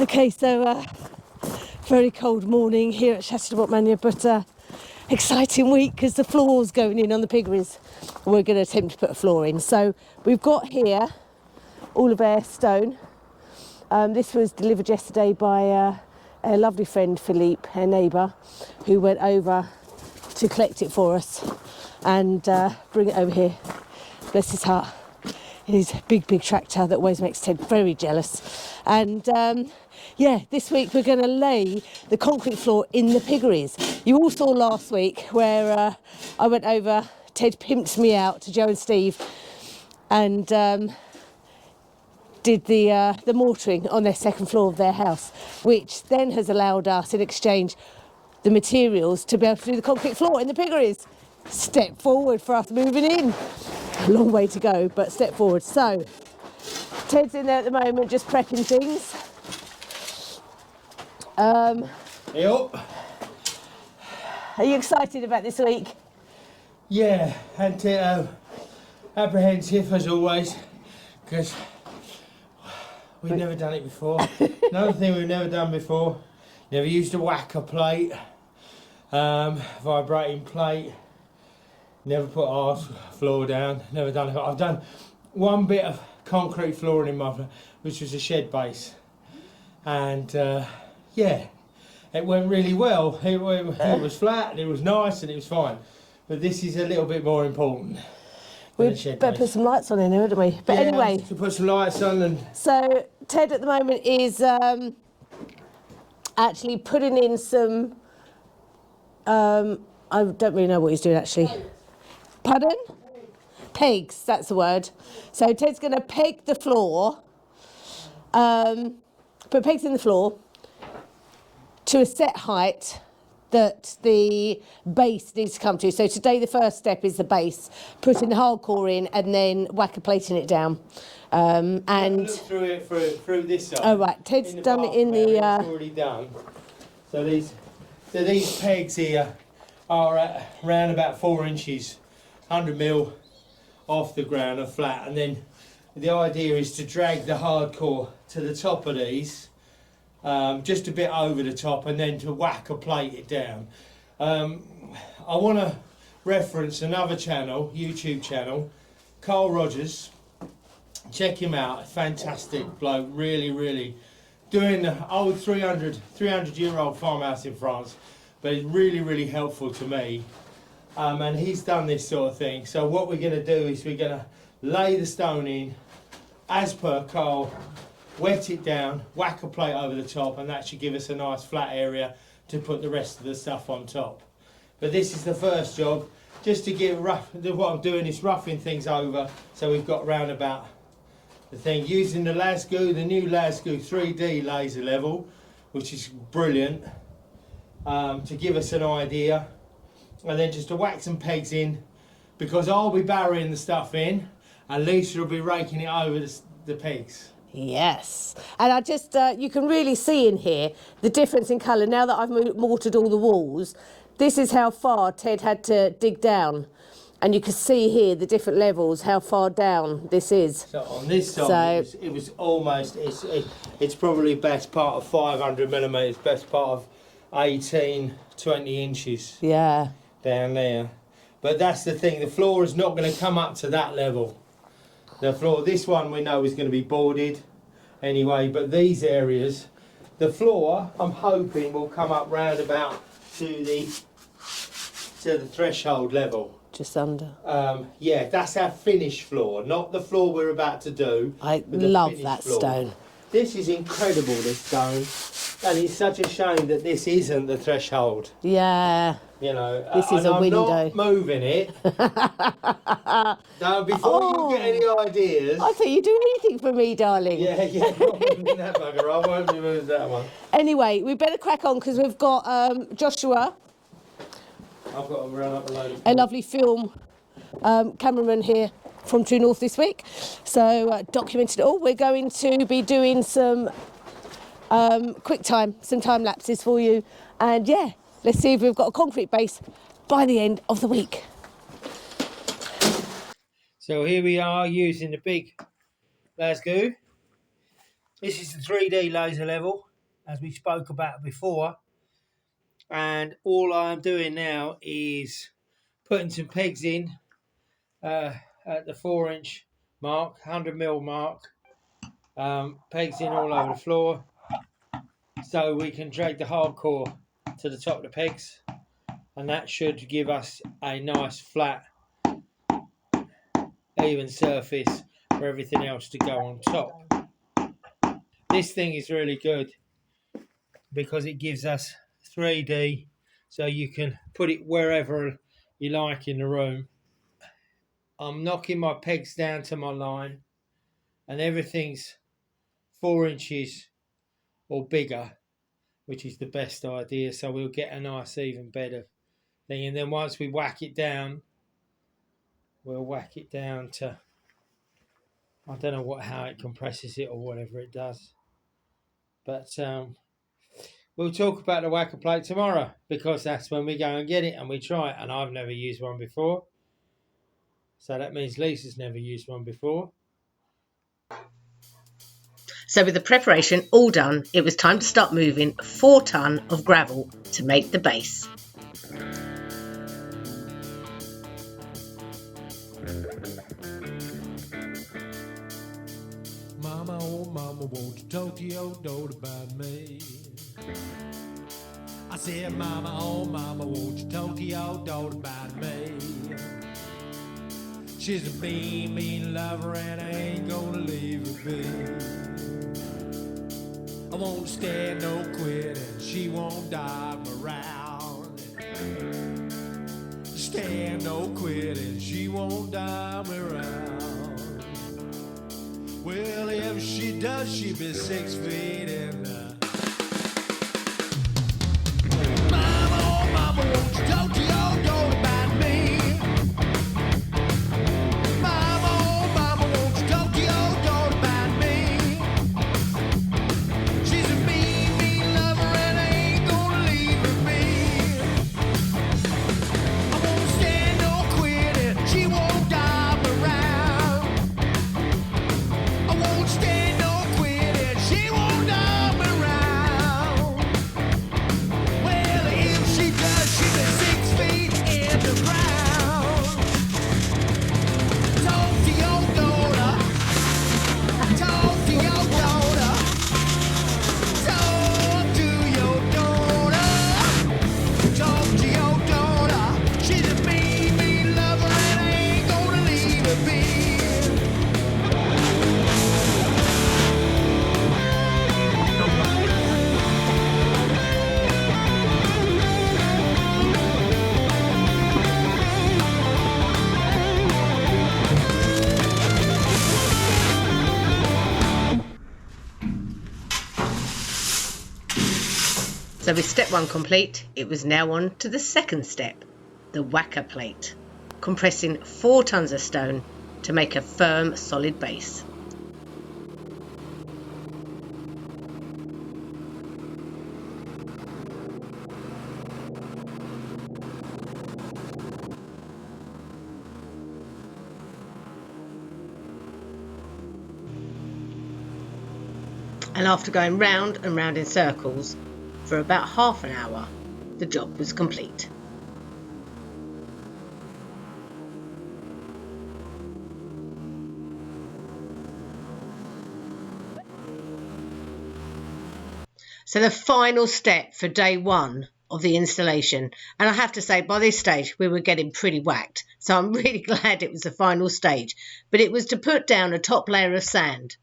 Okay, so very cold morning here at Chateau, but exciting week because the floor's going in on the piggeries. We're going to attempt to put a floor in. So we've got here all of our stone. This was delivered yesterday by a lovely friend, Philippe, our neighbour, who went over to collect it for us and bring it over here. Bless his heart. In his big tractor that always makes Ted very jealous. And yeah, this week we're going to lay the concrete floor in the piggeries. You all saw last week where I went over, Ted pimped me out to Joe and Steve and did the mortaring on their second floor of their house, which then has allowed us in exchange the materials to be able to do the concrete floor in the piggeries. Step forward for us moving in. A long way to go, but step forward. So Ted's in there at the moment just prepping things. Yep. Are you excited about this week? Yeah, and apprehensive as always, because we've never done it before. Another thing we've never done before, never used a whacker plate, vibrating plate, never put our floor down, never done it. I've done one bit of concrete flooring in my flat, which was a shed base, and yeah, it went really well. It was flat and it was nice and it was fine, but this is a little bit more important. We better put some lights on in here, don't we? But yeah, anyway, to put some lights on. And so Ted at the moment is actually putting in some. I don't really know what he's doing actually. Pardon? Pegs, that's the word. So Ted's going to peg the floor, put pegs in the floor to a set height that the base needs to come to. So today the first step is the base, putting the hardcore in and then whacker plating it down. And look through this side. Oh right, Ted's done it in the. It's already done. So these pegs here are at around about 4 inches. 100 mil off the ground and flat, and then the idea is to drag the hardcore to the top of these, just a bit over the top, and then to whack a plate it down. I want to reference another channel, YouTube channel, Carl Rogers. Check him out, fantastic bloke, really doing the old 300-year-old farmhouse in France, but it's really helpful to me. And he's done this sort of thing. So what we're going to do is we're going to lay the stone in, as per Carl, wet it down, whack a plate over the top, and that should give us a nice flat area to put the rest of the stuff on top. But this is the first job, just to get rough. What I'm doing is roughing things over, so we've got round about the thing, using the lasgoo, the new lasgoo 3D laser level, which is brilliant, to give us an idea. And then just to whack some pegs in, because I'll be burying the stuff in and Lisa will be raking it over the pegs. Yes, and I just, you can really see in here the difference in colour. Now that I've mortared all the walls, this is how far Ted had to dig down. And you can see here the different levels, how far down this is. So on this side, it was almost, it's probably best part of 500 millimetres, best part of 18, 20 inches. Yeah. Down there, but that's the thing, the floor is not going to come up to that level. The floor, this one we know is going to be boarded anyway, but these areas, the floor I'm hoping will come up round about to the threshold level. Just under. Yeah, that's our finished floor, not the floor we're about to do. I love that floor. Stone. This is incredible, this stone, and it's such a shame that this isn't the threshold. Yeah. You know, this is a window. I'm not moving it. Now, before you get any ideas. I thought you'd do anything for me, darling. Yeah, I'm not moving that bugger. I won't be moving that one. Anyway, we better crack on because we've got Joshua. I've got to run up a load of. A lovely film cameraman here from True North this week. So documented it all. We're going to be doing some some time lapses for you, and yeah. Let's see if we've got a concrete base by the end of the week. So here we are using the big lasgoo. This is the 3D laser level. as we spoke about before. And all I'm doing now is putting some pegs in at the 4-inch mark, 100mm mark. Pegs in all over the floor, so we can drag the hardcore to the top of the pegs, and that should give us a nice flat even surface for everything else to go on top. This thing is really good because it gives us 3D, so you can put it wherever you like in the room. I'm knocking my pegs down to my line, and everything's 4 inches or bigger, which is the best idea, so we'll get a nice even bed of thing. And then once we whack it down, we'll whack it down to, I don't know how it compresses it or whatever it does, but we'll talk about the whacker plate tomorrow, because that's when we go and get it and we try it. And I've never used one before, so that means Lisa's never used one before. So with the preparation all done, it was time to start moving 4 ton of gravel to make the base. Mama, oh mama, won't you talk to your daughter about me? I said, mama, oh mama, won't you talk to your daughter about me? She's a mean, mean lover and I ain't gonna leave her be. I won't stand no quitting, she won't dog me around. Stand no quitting, she won't dog me around. Well, if she does, she be 6 feet in the... Mama, oh mama, won't you talk to your daughter about me? Mama, oh mama, won't you talk to your daughter about me? She's a mean, mean lover and I ain't gonna leave her be. I won't stand no quitting, she won't dog me around. I won't stand no quitting, she won't dog me around. Well, if she does, she be 6 feet in the ground. Talk to your daughter. Talk to your daughter. Talk to your daughter. Talk to your daughter. She's a mean, mean lover and I ain't gonna leave her be. So with step 1 complete, it was now on to the second step, the whacker plate, compressing 4 tons of stone to make a firm, solid base. And after going round and round in circles for about half an hour, the job was complete. So the final step for day 1 of the installation, and I have to say by this stage we were getting pretty whacked, so I'm really glad it was the final stage, but it was to put down a top layer of sand.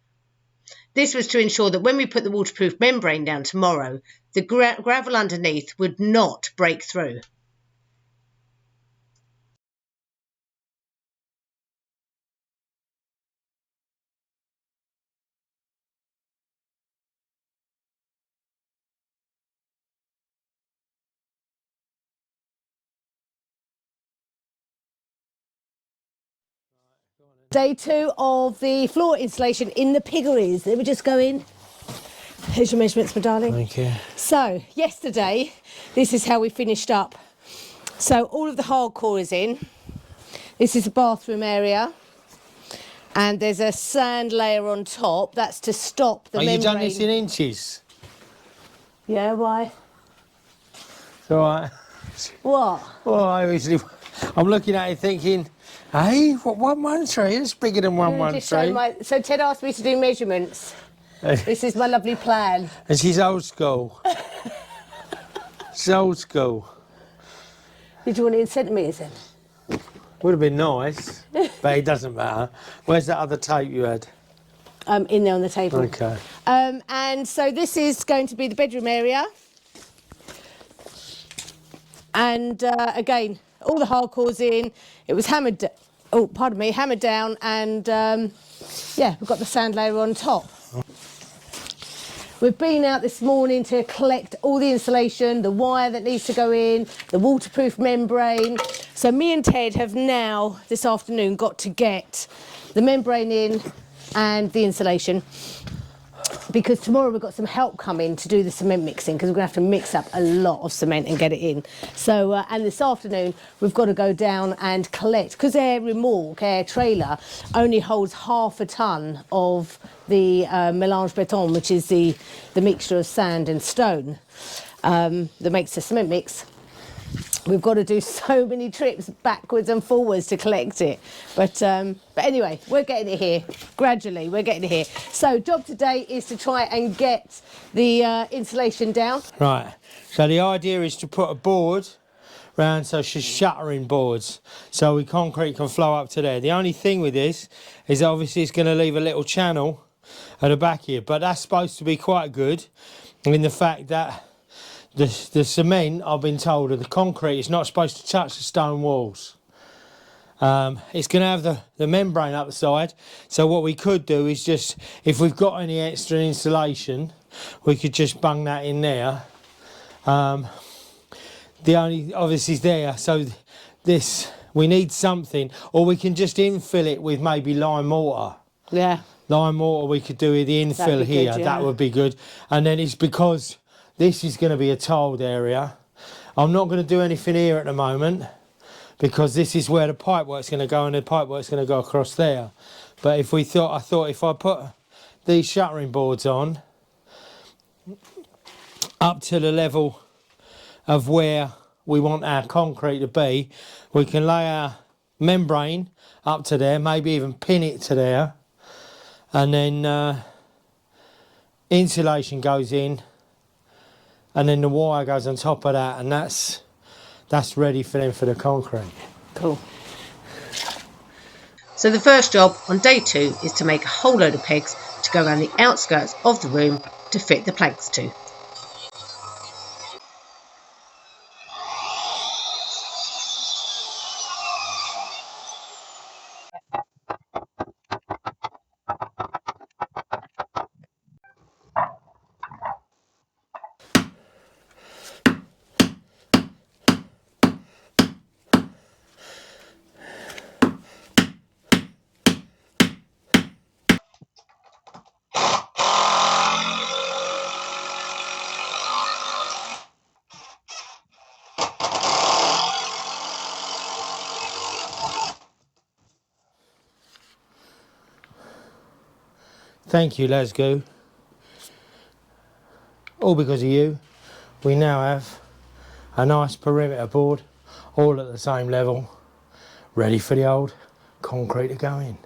This was to ensure that when we put the waterproof membrane down tomorrow, the gravel underneath would not break through. Day 2 of the floor installation in the piggeries. Let me just go in. Here's your measurements, my darling. Thank you. So, yesterday, this is how we finished up. So, all of the hardcore is in. This is the bathroom area. And there's a sand layer on top. That's to stop the membrane. You done this in inches? Yeah, why? It's all right. What? Well, I'm looking at it thinking, hey, what 113? It's bigger than Just show 113. so Ted asked me to do measurements. This is my lovely plan. And she's old school. She's old school. Did you want it in centimetres then? Would have been nice, but it doesn't matter. Where's that other tape you had? In there on the table. Okay. And so this is going to be the bedroom area. And again, all the hardcores in. It was hammered. Hammered down, and yeah, we've got the sand layer on top. We've been out this morning to collect all the insulation, the wire that needs to go in, the waterproof membrane. So me and Ted have now, this afternoon, got to get the membrane in and the insulation, because tomorrow we've got some help coming to do the cement mixing, because we're going to have to mix up a lot of cement and get it in. So, and this afternoon we've got to go down and collect, because their remorque, their trailer, only holds half a tonne of the mélange béton, which is the mixture of sand and stone that makes the cement mix. We've got to do so many trips backwards and forwards to collect it. But anyway, we're getting it here. Gradually, we're getting it here. So job today is to try and get the insulation down. Right. So the idea is to put a board round, so she's shuttering boards, so the concrete can flow up to there. The only thing with this is obviously it's going to leave a little channel at the back here, but that's supposed to be quite good in the fact that the cement, I've been told, or the concrete is not supposed to touch the stone walls. It's going to have the membrane up the side, so what we could do is just, if we've got any extra insulation, we could just bung that in there. The only, obviously, is there, so this, we need something, or we can just infill it with maybe lime mortar. Yeah. Lime mortar we could do with the infill That'd be here, good, yeah. that would be good. And then it's because this is going to be a tiled area. I'm not going to do anything here at the moment, because this is where the pipework's going to go, and the pipework's going to go across there. But if I thought if I put these shuttering boards on up to the level of where we want our concrete to be, we can lay our membrane up to there, maybe even pin it to there, and then insulation goes in, and then the wire goes on top of that, and that's ready for the concrete. Cool. So the first job on day 2 is to make a whole load of pegs to go around the outskirts of the room to fit the planks to. Thank you, lasgoo. All because of you, we now have a nice perimeter board, all at the same level, ready for the old concrete to go in.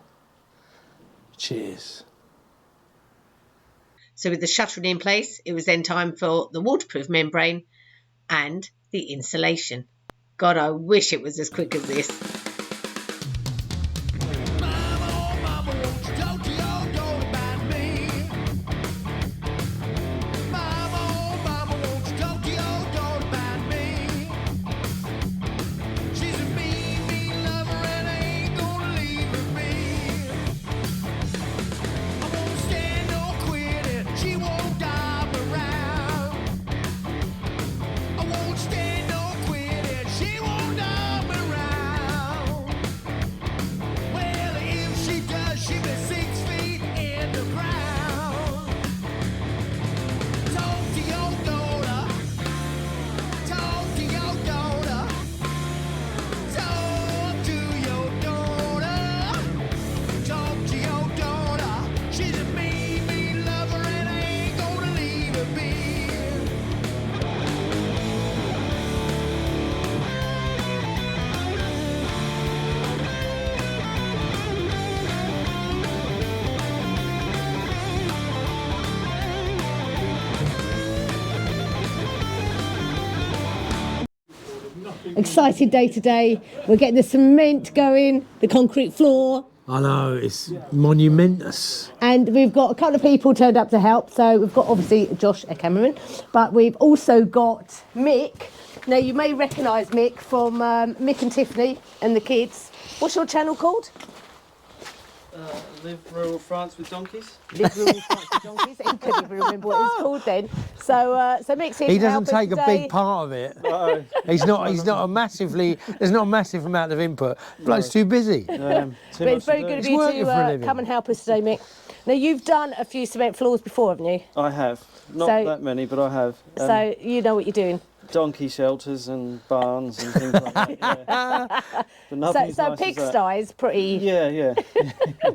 Cheers. So with the shuttering in place, it was then time for the waterproof membrane and the insulation. God, I wish it was as quick as this. Mama, won't you talk to your daughter about me? Mama, won't you talk to your daughter about me? She's a mean, mean lover, and I ain't gonna leave her be. I won't stand or quit it, she won't dive around. I won't stand or quit it, she won't dive around. Exciting day today. We're getting the cement going, the concrete floor. I know, it's monumentous. And we've got a couple of people turned up to help. So we've got obviously Josh, a cameraman, but we've also got Mick. Now you may recognise Mick from Mick and Tiffany and the kids. What's your channel called? Live rural France with donkeys. Live Rural France with Donkeys. He couldn't even remember what it's called then. So Mick's here. He to help doesn't us take a today. big part of it. He's not a massively, there's not a massive amount of input. Bloke's too busy. But it's very good of He's you working for a to living. come and help us today, Mick. Now you've done a few cement floors before, haven't you? I have. Not So- that many, but I have. So you know what you're doing. Donkey shelters and barns and things like that. Yeah. But nothing as So nice as that. pigsty is pretty Yeah.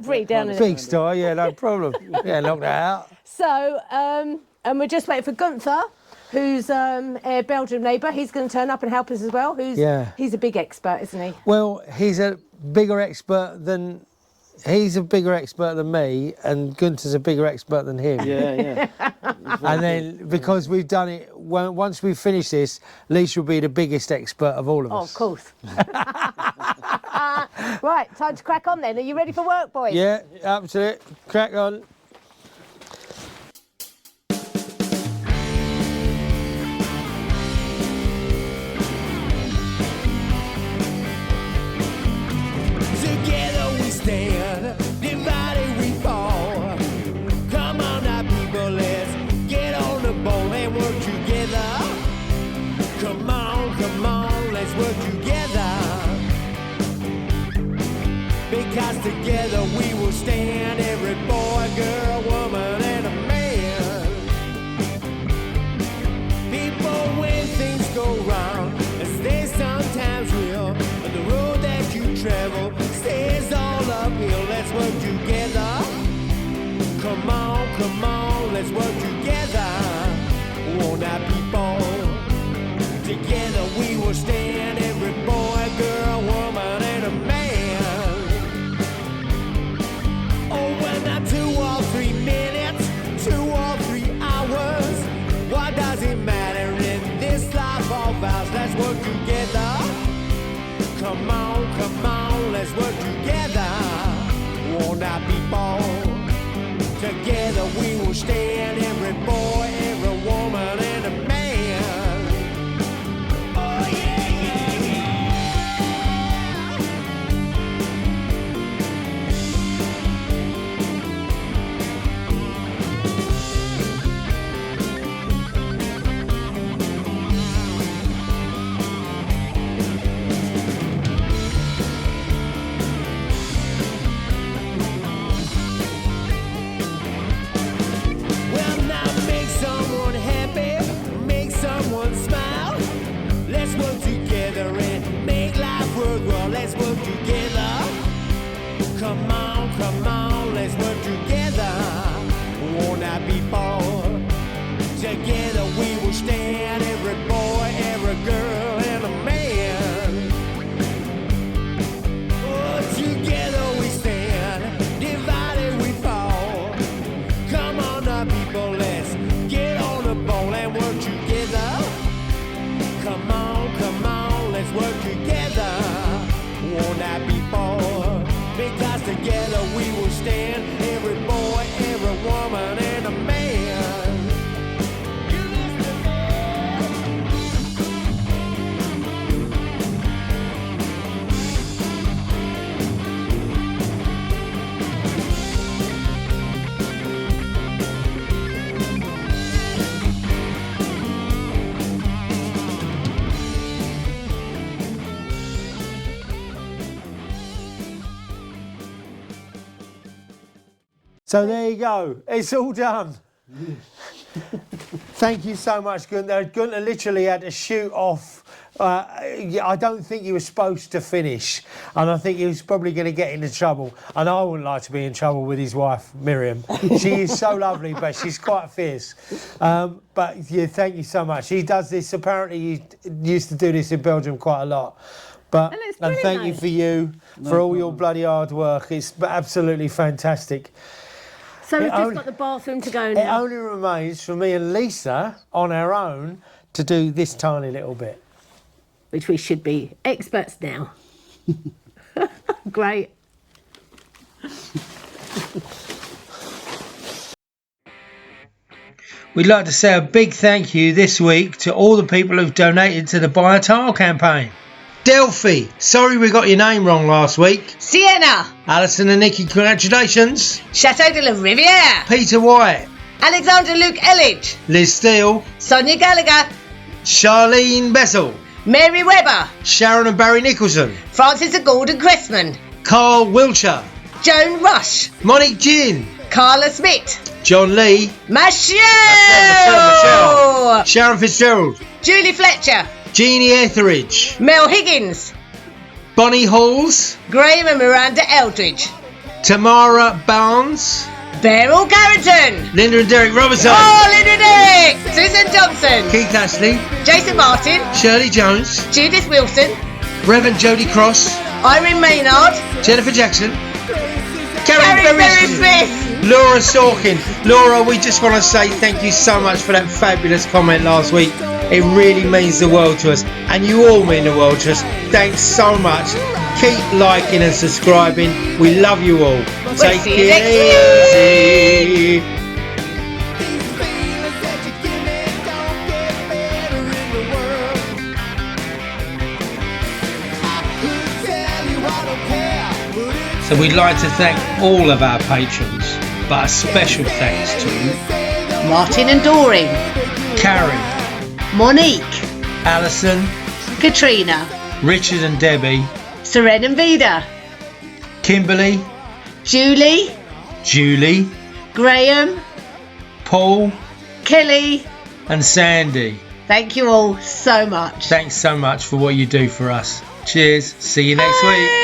pretty down in Big star, yeah, no problem. Yeah, knock that out. So and we're just waiting for Gunther, who's a Belgian neighbour. He's going to turn up and help us as well. He's a big expert, isn't he? Well, he's a bigger expert than me, and Gunther's a bigger expert than him. Yeah. And then because we've done it, once we finish this, Lisa will be the biggest expert of all of Oh, us. of course. Right, time to crack on then. Are you ready for work, boys? Yeah, absolutely. Crack on. Together we stand, divided we fall. Come on now, people, let's get on the ball and work together. Come on, let's work together. Because together we will stand, every boy, girl, woman, and a man. People, when things go wrong, as they sometimes will, and the road that you travel stays all uphill. Let's work together. Come on, let's work together. Oh, now people, together we will stand, every boy, girl, woman, and a man. Oh, well, now 2 or 3 minutes, 2 or 3 hours. What does it matter in this life of ours? Let's work together. Come on, let's work together. Oh, now people, together we will stand, every boy, every woman, and a man. Oh, yeah. Well, now make someone happy, make someone smile. Let's work together and make life worthwhile. Let's work together. Come on, let's work together. Oh, now people, together we will stand, every boy, every girl, and a man. Oh, together we stand, divided we fall. Come on now, people, let's get on the ball and work together. Come on, let's work together. Oh, now, people, because together we will stand, every boy, every woman, and a man. You listen, So there you go. It's all done. Thank you so much, Gunther. Gunther literally had to shoot off. I don't think he was supposed to finish, and I think he was probably going to get into trouble. And I wouldn't like to be in trouble with his wife, Miriam. She is so lovely, but she's quite fierce. But yeah, thank you so much. He does this. Apparently, he used to do this in Belgium quite a lot. But And it's and thank brilliant, you for you for all your bloody hard work. It's absolutely fantastic. So we've It just only- got the bathroom to go It now. only remains for me and Lisa on our own to do this tiny little bit. which we should be experts now. Great. We'd like to say a big thank you this week to all the people who've donated to the Buy a Tile campaign. Delphi, sorry we got your name wrong last week. Sienna, Alison and Nikki, congratulations. Chateau de la Riviere, Peter White, Alexander Luke Elledge, Liz Steele, Sonia Gallagher, Charlene Bessel, Mary Webber, Sharon and Barry Nicholson, Francis and Gordon Cressman, Carl Wiltshire, Joan Rush, Monique Ginn, Carla Smith, John Lee, Michelle, Sharon Fitzgerald, Julie Fletcher, Jeannie Etheridge, Mel Higgins, Bonnie Halls, Graham and Miranda Eldridge, Tamara Barnes, Beryl Carrington, Linda and Derek Robertson, oh, Linda Derrick, Susan Johnson, Keith Ashley, Jason Martin, Shirley Jones, Judith Wilson, Reverend Jodie Cross, Irene Maynard, Jennifer Jackson, Carrie Karen Berry Ferris, Smith. Laura Sorkin. Laura, we just want to say thank you so much for that fabulous comment last week. It really means the world to us, and you all mean the world to us. Thanks so much. Keep liking and subscribing. We love you all. Take see you next it easy. These feelings that you give me don't get better in the world. I could tell you I don't care, but it's So we'd like to thank all of our patrons, but a special thanks to Martin and Doreen, Karen, Monique, Alison, Katrina, Richard and Debbie, Seren and Vida, Kimberly, Julie, Julie, Graham, Paul Kelly. and Sandy. Thank you all so much. Thanks so much for what you do for us. Cheers. See you next week.